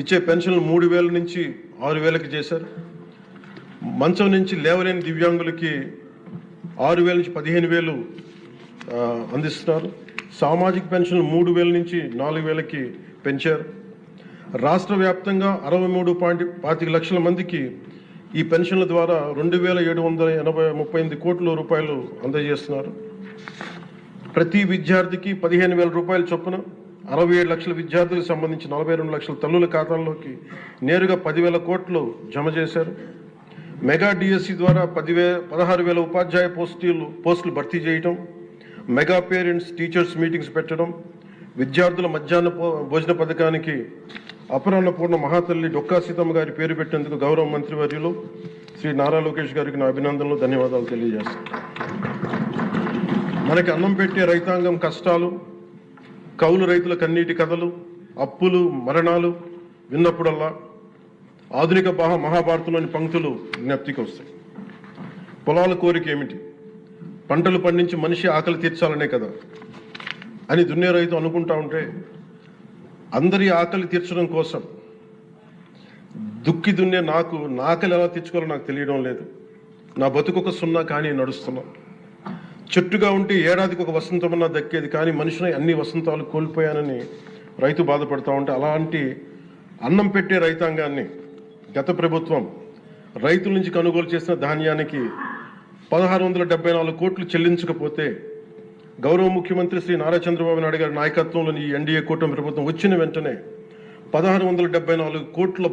ఇచ్చే పెన్షన్లు 3,000 నుంచి 6,000కి చేశారు. మంచం నుంచి లేవలేని దివ్యాంగులకి 6,000 నుంచి 15,000 అందిస్తున్నారు. సామాజిక పెన్షన్లు 3,000 నుంచి 4,000కి పెంచారు. రాష్ట్ర వ్యాప్తంగా 63.25 లక్షల మందికి ఈ పెన్షన్ల ద్వారా 2,738 కోట్ల రూపాయలు అందజేస్తున్నారు. ప్రతి విద్యార్థికి 15,000 రూపాయల చొప్పున 67 లక్షల విద్యార్థులకు సంబంధించి 42 లక్షల తల్లుల ఖాతాల్లోకి నేరుగా 10,000 కోట్లు జమ చేశారు. మెగా డిఎస్సి ద్వారా 16,000 ఉపాధ్యాయ పోస్టులు భర్తీ చేయటం, మెగా పేరెంట్స్ టీచర్స్ మీటింగ్స్ పెట్టడం, విద్యార్థుల మధ్యాహ్న భోజన పథకానికి అపరాన్నపూర్ణ మహాతల్లి డొక్కా సీతమ్మ గారి పేరు పెట్టేందుకు గౌరవ మంత్రివర్యులు శ్రీ నారా లోకేష్ గారికి నా అభినందనలు, ధన్యవాదాలు తెలియజేస్తాను. మనకి అన్నం పెట్టే రైతాంగం కష్టాలు, కౌలు రైతుల కన్నీటి కథలు, అప్పులు, మరణాలు విన్నప్పుడల్లా ఆధునిక మహాభారతంలోని పంక్తులు జ్ఞప్తికి వస్తాయి. పొలాల కోరిక ఏమిటి? పంటలు పండించి మనిషి ఆకలి తీర్చాలనే కదా అని దున్నే రైతు అనుకుంటా ఉంటే, అందరి ఆకలి తీర్చడం కోసం దుక్కి దున్నే నా ఆకలి ఎలా తీర్చుకోవాలో నాకు తెలియడం లేదు. నా బతుకొక సున్నా కానీ నడుస్తున్నా. చెట్టుగా ఉంటే ఏడాదికి ఒక వసంతమన్నా దక్కేది, కానీ మనిషిని అన్ని వసంతాలు కోల్పోయానని రైతు బాధపడతా ఉంటే, అలాంటి అన్నం పెట్టే రైతాంగాన్ని గత ప్రభుత్వం రైతుల నుంచి కొనుగోలు చేసిన ధాన్యానికి 1,674 కోట్లు చెల్లించకపోతే గౌరవ ముఖ్యమంత్రి శ్రీ నారా చంద్రబాబు నాయుడు గారి నాయకత్వంలోని ఈ ఎన్డీఏ కూటమి ప్రభుత్వం వచ్చిన వెంటనే 1,674 కోట్ల